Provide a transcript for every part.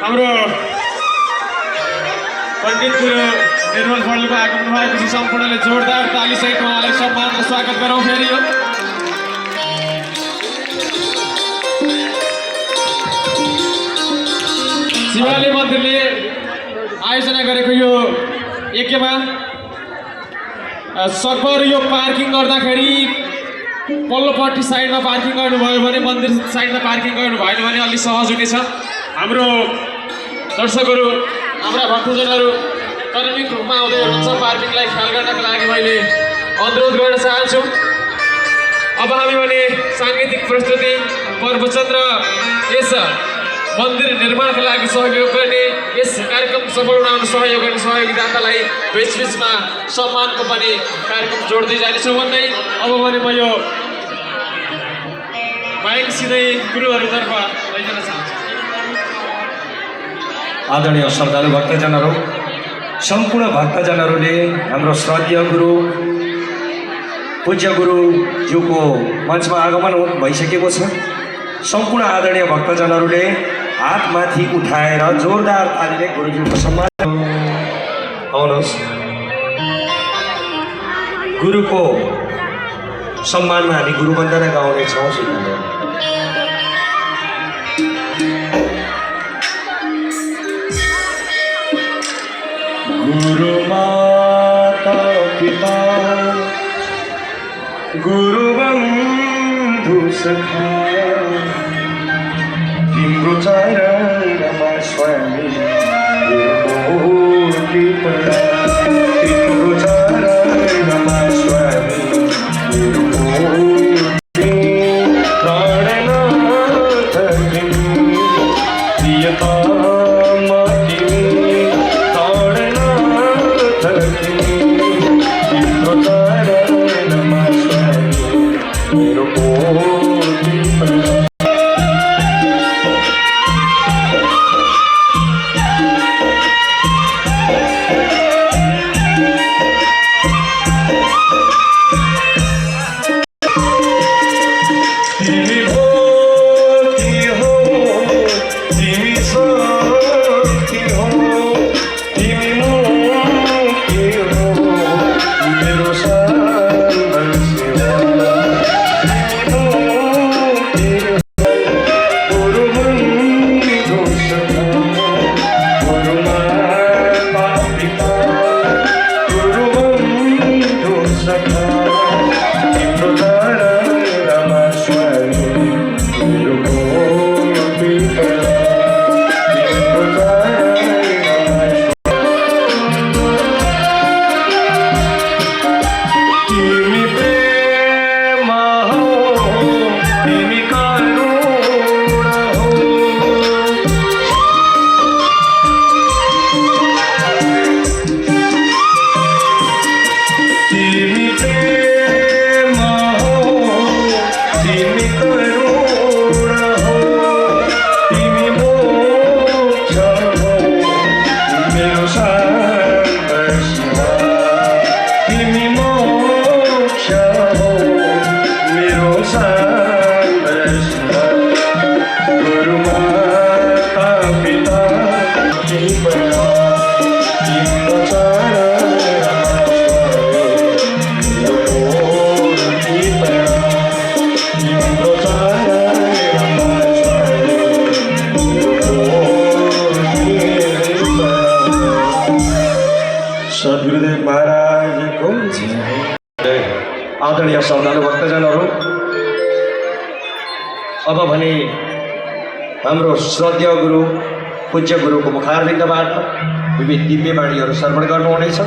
हाम्रो पण्डित गुरु निर्मल पौडेलको आगमन भएपछि सम्पूर्णले जोरदार तालीसहित उहाँलाई सम्मान र स्वागत गरौँ। फेरि यो शिवालय मन्दिरले आयोजना गरेको यो यज्ञमा सकभर यो पार्किङ गर्दाखेरि पल्लोपट्टि साइडमा पार्किङ गर्नुभयो भने मन्दिर साइडमा पार्किङ गर्नु भएन भने अलि सहज हुनेछ। हाम्रो दर्शकहरू हाम्रा भक्तजनहरू कार्मिक रूपमा आउँदै हुनुहुन्छ, पार्किङलाई ख्याल गर्नको लागि मैले अनुरोध गर्न चाहन्छु। अब हामी भने साङ्गीतिक प्रस्तुति प्रवचन र यस मन्दिर निर्माणका लागि सहयोग गर्ने, यस कार्यक्रम सफल बनाउन सहयोग गर्ने सहयोगीदातालाई बिचबिचमा सम्मानको पनि कार्यक्रम जोड्दै जानेछौँ भन्दै अब भने म यो माइक सिधै गुरुहरूतर्फ लैजान चाहन्छु। आदरणीय श्रद्धालु भक्तजनहरू, सम्पूर्ण भक्तजनहरूले हाम्रो श्रद्धेय गुरु पूज्य गुरुज्यूको मञ्चमा आगमन भइसकेको छ। सम्पूर्ण आदरणीय भक्तजनहरूले हातमाथि उठाएर जोरदार तालीले गुरुज्यूको सम्मान आउनुहोस्। गुरुको सम्मानमा हामी गुरुवन्दना गाउनेछौँ। गुरु माता पिता गुरु बन्धु सखा तिम्रो चरणमा स्वामी तिम्रो चरणमा स्वामी प्राणनाथ प्रियतमा सद्गुरुदेव महाराजको आदरणीय श्रद्धालु भक्तजनहरू, अब भने हाम्रो श्रद्धेय गुरु पूज्य गुरुको मुखारविन्दबाट विविध दिव्य बाणीहरू श्रवण गर्नुहुनेछ।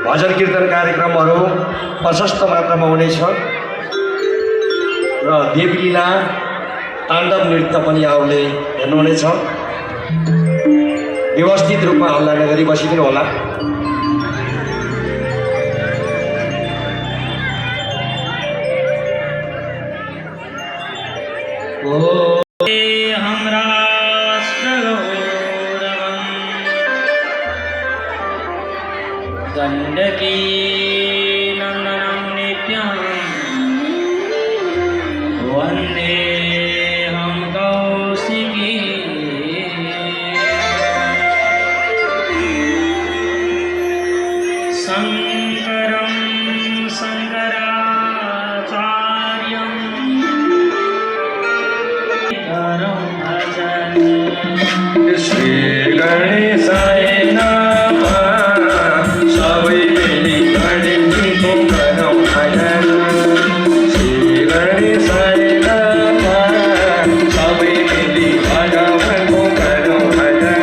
भजन कीर्तन कार्यक्रमहरू प्रशस्त मात्रामा हुनेछ र देवलीला ताण्डव नृत्य पनि यहाँहरूले हेर्नुहुनेछ। व्यवस्थित रूपमा हल्ला नगरी बसिदिनु होला। गंडकी नंदनं नित्यं वन्दे हम गौ श्री गणेशाय नमः सबै मिली गणेशजीको गरौँ भजन श्री गणेशाय नमः सबै मिली भगवानको गरौँ भजन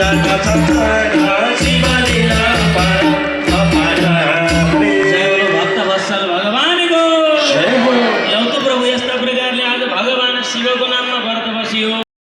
छाडा